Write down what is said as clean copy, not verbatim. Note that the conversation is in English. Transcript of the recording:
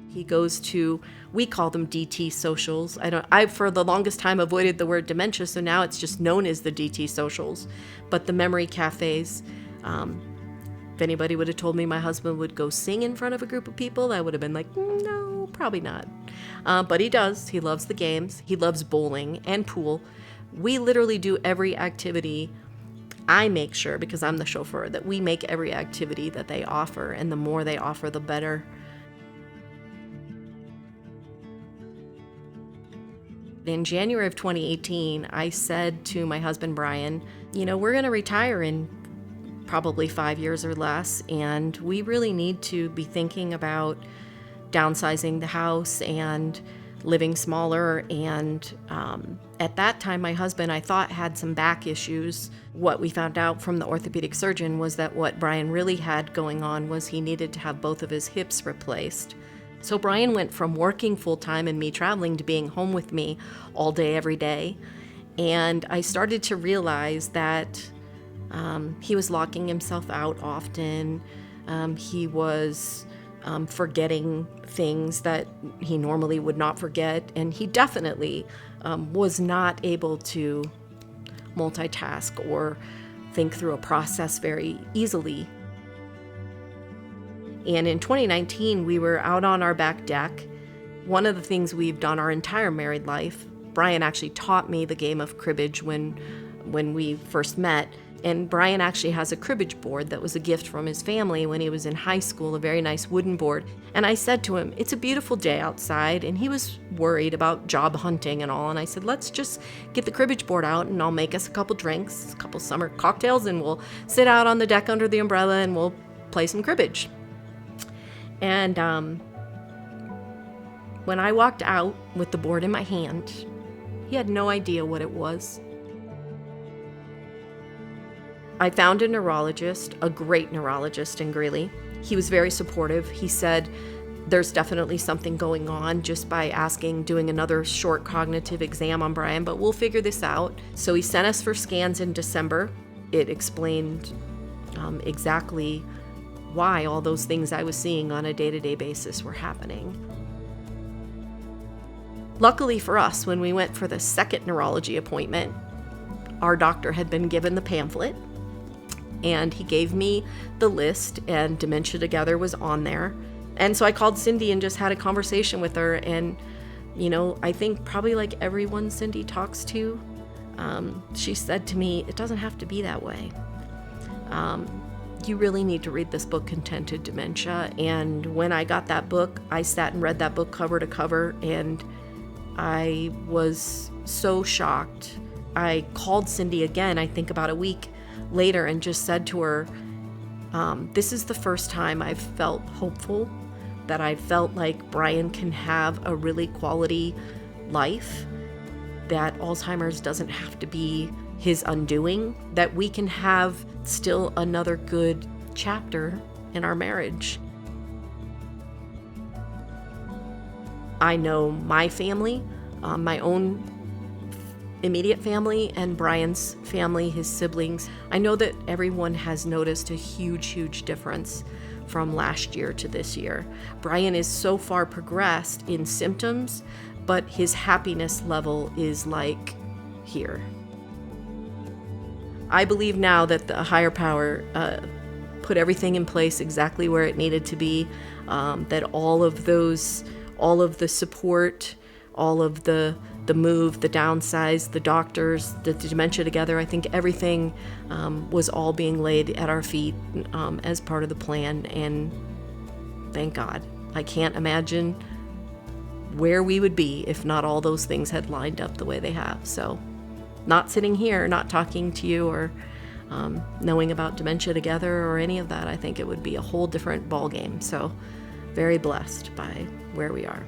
He goes to, we call them DT socials. I for the longest time avoided the word dementia, so now it's just known as the DT socials. But the memory cafes, if anybody would have told me my husband would go sing in front of a group of people, I would have been like, no, probably not. But he does. He loves the games. He loves bowling and pool. We literally do every activity. I make sure, because I'm the chauffeur, that we make every activity that they offer, and the more they offer, the better. In January of 2018, I said to my husband, Brian, we're going to retire in probably 5 years or less, and we really need to be thinking about downsizing the house and living smaller. And at that time, my husband, I thought, had some back issues. What we found out from the orthopedic surgeon was that what Brian really had going on was he needed to have both of his hips replaced. So Brian went from working full-time and me traveling to being home with me all day, every day. And I started to realize that he was locking himself out often. He was forgetting things that he normally would not forget. And he definitely was not able to multitask or think through a process very easily. And in 2019, we were out on our back deck. One of the things we've done our entire married life, Brian actually taught me the game of cribbage when we first met. And Brian actually has a cribbage board that was a gift from his family when he was in high school, a very nice wooden board. And I said to him, it's a beautiful day outside. And he was worried about job hunting and all. And I said, let's just get the cribbage board out and I'll make us a couple drinks, a couple summer cocktails, and we'll sit out on the deck under the umbrella and we'll play some cribbage. And when I walked out with the board in my hand, he had no idea what it was. I found a neurologist, a great neurologist in Greeley. He was very supportive. He said, there's definitely something going on just by doing another short cognitive exam on Brian, but we'll figure this out. So he sent us for scans in December. It explained exactly why all those things I was seeing on a day-to-day basis were happening. Luckily for us, when we went for the second neurology appointment, our doctor had been given the pamphlet, and he gave me the list, and Dementia Together was on there. And so I called Cindy and just had a conversation with her, and I think probably like everyone Cindy talks to, she said to me, it doesn't have to be that way. You really need to read this book, Contented Dementia. And when I got that book, I sat and read that book cover to cover, and I was so shocked. I called Cindy again, I think about a week later, and just said to her, this is the first time I've felt hopeful, that I felt like Brian can have a really quality life, that Alzheimer's doesn't have to be his undoing, that we can have still another good chapter in our marriage. I know my family, my own immediate family, and Brian's family, his siblings. I know that everyone has noticed a huge, huge difference from last year to this year. Brian is so far progressed in symptoms, but his happiness level is like here. I believe now that the higher power put everything in place exactly where it needed to be, that all of the support, all of the move, the downsize, the doctors, the Dementia Together, I think everything was all being laid at our feet as part of the plan, and thank God. I can't imagine where we would be if not all those things had lined up the way they have. So not sitting here, not talking to you, or knowing about Dementia Together or any of that, I think it would be a whole different ballgame. So very blessed by where we are.